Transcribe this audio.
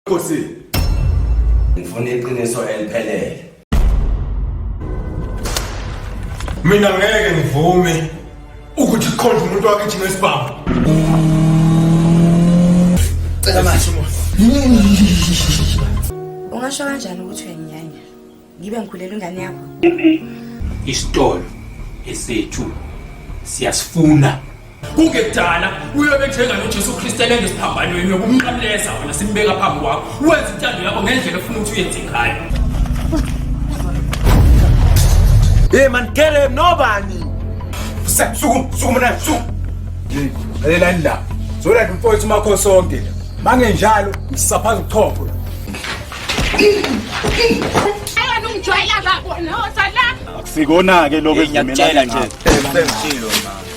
Nkosi. Ngifuna iqiniso eliphelele. Mina ngeke ngivume ukuthi kukhonje umuntu wakithi ngesibhamu. Cela manje. Ungasho kanjani ukuthi uyayinyanya? Ngibe ngikhulela ingane yakho. Isitolo esethu siyasifuna. Kungekudala uyobe ethenga noJesu Kristu engesiphambanweni yokumqaleza wena simbeka phambi kwakho. Wenza intando yakho ngendlela efuna ukuthi uyenze ngayo. Hey man, get him nobani. Suku mina suku. Lalela la. Zola umfowethu makho sonke. Mangenjalo ngisaphaza uthopho. Ayani ungijwayela babo no sala. Sikona ke lokho ngiyakutshela nje. Sengitshilo mama.